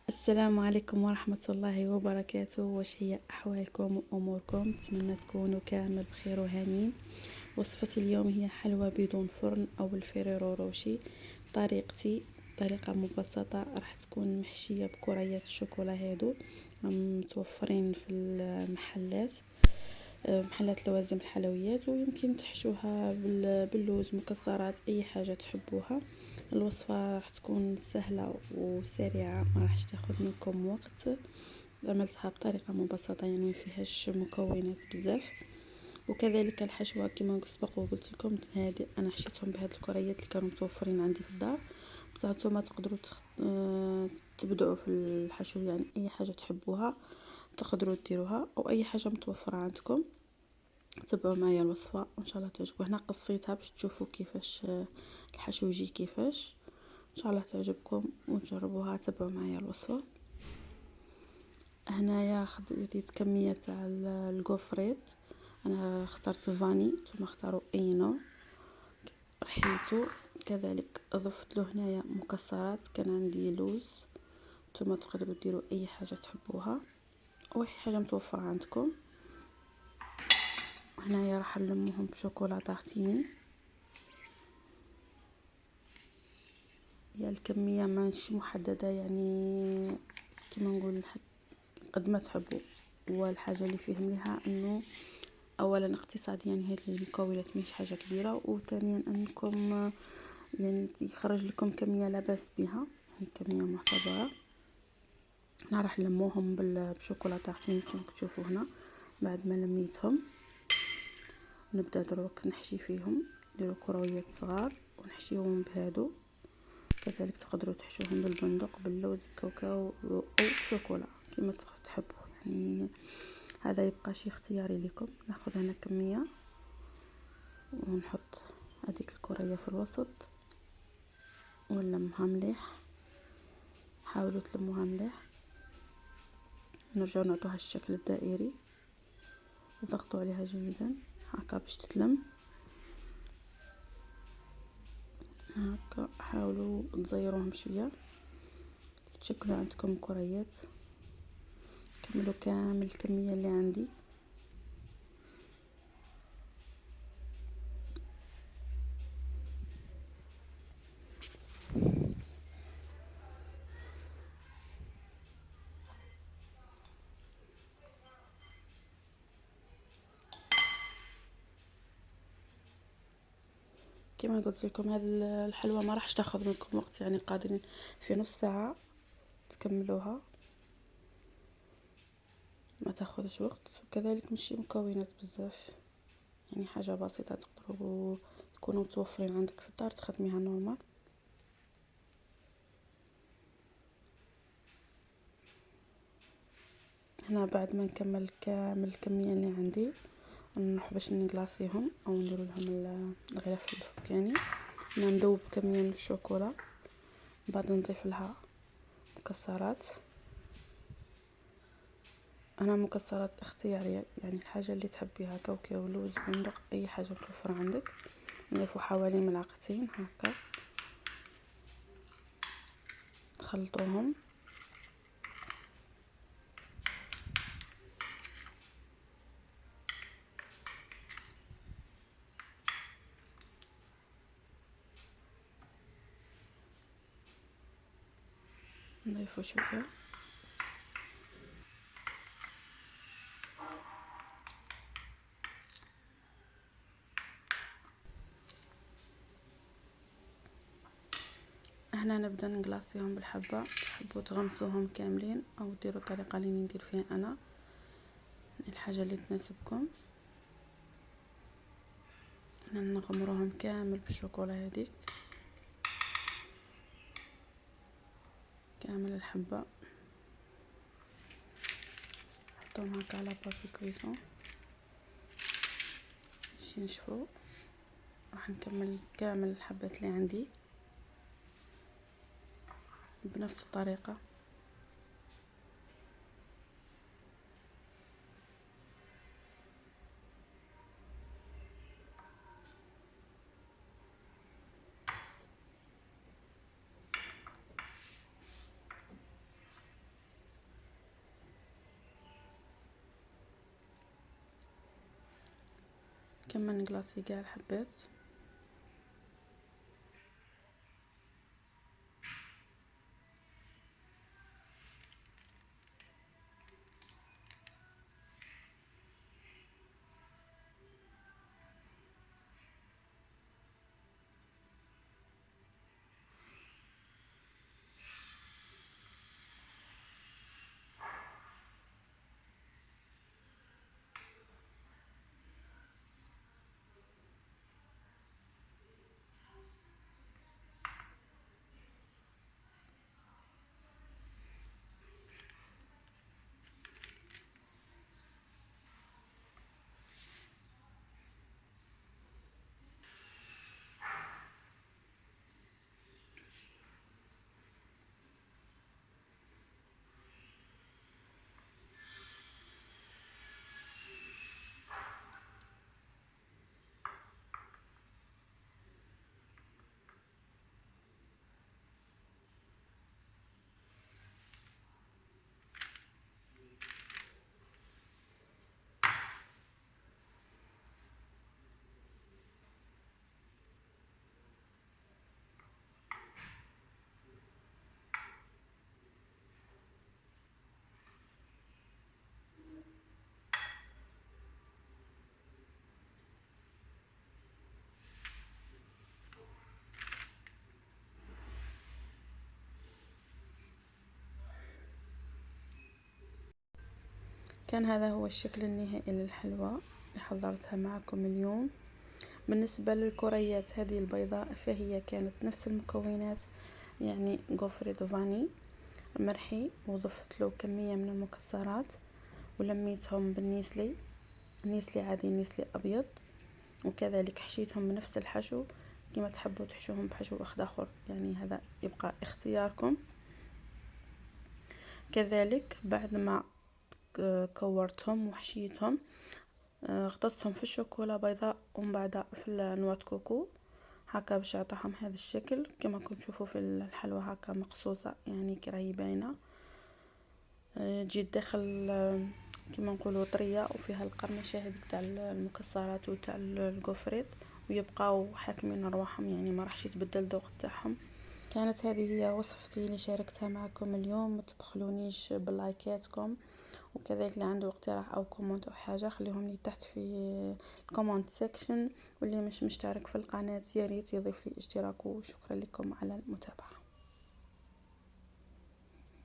السلام عليكم ورحمة الله وبركاته. واش هي أحوالكم وأموركم؟ نتمنى تكونوا كامل بخير وهانين. وصفتي اليوم هي حلوى بدون فرن أو الفيريرو روشي. طريقتي طريقة مبسطة، راح تكون محشية بكريات الشوكولا هادو متوفرين في المحلات، محلات لوازم الحلويات، ويمكن تحشوها باللوز، مكسرات، اي حاجة تحبوها. الوصفة راح تكون سهلة وسريعة، ما راح تاخذ منكم وقت. عملتها بطريقة مبسطة، يعني ما فيهاش مكونات بزاف. وكذلك الحشوة كما سبق وقلت لكم، هذه انا حشيتهم بهاد الكريات اللي كانوا متوفرين عندي في الدار. بصح نتوما تقدروا تبدعوا في الحشو، يعني اي حاجة تحبوها تقدروا ديروها، او اي حاجة متوفرة عندكم. تبعوا معايا الوصفة وان شاء الله تعجبكم. هنا قصيتها باش تشوفوا كيفاش الحشو يجي كيفاش. ان شاء الله تعجبكم وتجربوها. تبعوا معايا الوصفة. هنايا خديت كمية تاع الكوفريت، انا اخترت فاني، ثم اختاروا اي نوع رحيته. كذلك ضفت له هنايا مكسرات، كان عندي لوز، ثم تقدروا ديروا اي حاجة تحبوها او اي حاجة متوفرة عندكم. هنايا راح نلموهم بشوكولا طاحتيني. هي الكمية مش محددة، يعني كما نقول قد ما تحبوا. والحاجة اللي فيه مليحة انه اولا اقتصاديا، يعني هاد المكونات مش حاجة كبيرة، وثانيا انكم يعني يخرج لكم كمية لا باس بها، يعني كمية معتبرة. انا راح نلموهم بشوكولا طاحتيني كما تشوفوا هنا. بعد ما لميتهم نبدا دروك نحشي فيهم. نديرو كرويات صغار ونحشيهم بهادو. كذلك تقدروا تحشوهم بالبندق، باللوز، بكاوكاو او بشوكولا كما تحبوا، يعني هذا يبقى شي اختياري لكم. ناخذ هنا كمية ونحط هذيك الكرية في الوسط ونلمها مليح. حاولوا تلموها مليح. نرجع نعطوها الشكل الدائري وضغطوا عليها جيدا هكا باش تتلم هكا. حاولوا تزيروهم شويه تشكلوا عندكم كريات. كملوا كامل الكميه اللي عندي. كما قلت لكم هذه الحلوى ما راحش تاخذ منكم وقت، يعني قادرين في نص ساعه تكملوها، ما تاخذش وقت. وكذلك مشي مكونات بزاف، يعني حاجه بسيطه تقدروا تكونوا متوفرين عندك في الدار تخدميها نورمال. هنا بعد ما نكمل كامل الكميه اللي عندي نروح باش نقلاصيهم او ندير لهم الغلاف الفوقاني. هنا ندوب كميه من الشوكولا، بعد نضيف لها مكسرات. انا مكسرات اختياريه، يعني الحاجه اللي تحبيها، كاوكاو، لوز، بندق، اي حاجه متوفره عندك. نضيفوا حوالي ملعقتين هكا، نخلطوهم. نضيفوا شويه. هنا نبدا نقلاصيهم بالحبه. تحبوا تغمسوهم كاملين او ديروا الطريقه اللي ندير فيها انا، الحاجه اللي تناسبكم. هنا نغمروهم كامل بالشوكولا هذيك، كامل الحبه. نحطوهم هكا على بابي كويسون باش ينشفوا. راح نكمل كامل الحبات اللي عندي بنفس الطريقه. كمان نقلاصي كاع الحبات. كان هذا هو الشكل النهائي للحلوى اللي حضرتها معكم اليوم. بالنسبة للكريات هذه البيضاء فهي كانت نفس المكونات، يعني غوفريت فاني مرحي، وضفت له كمية من المكسرات ولميتهم بالنيسلي، نيسلي عادي، نيسلي أبيض، وكذلك حشيتهم بنفس الحشو. كما تحبوا تحشوهم بحشو أخضر، يعني هذا يبقى اختياركم. كذلك بعد ما كورتهم وحشيتهم غطستهم في الشوكولا بيضاء ومن بعد في النوات كوكو هكا باش يعطيهم هذا الشكل. كما كنتم تشوفوا في الحلوى هكا مقصوصه، يعني كراهي باينه، تجي داخل كما نقولوا طريه وفيها القرمشه هذيك تاع المكسرات وتاع الكوفريت، ويبقاو حاكمين رواحهم، يعني ما راحش يتبدل الذوق تاعهم. كانت هذه هي وصفتي اللي شاركتها معكم اليوم. ما تبخلونيش بلايكاتكم، وكذلك اللي عنده اقتراح او كومنت او حاجه خليهم لي تحت في الكومنت سيكشن، واللي مش مشترك في القناه يا ريت يضيف لي اشتراك. وشكرا لكم على المتابعه.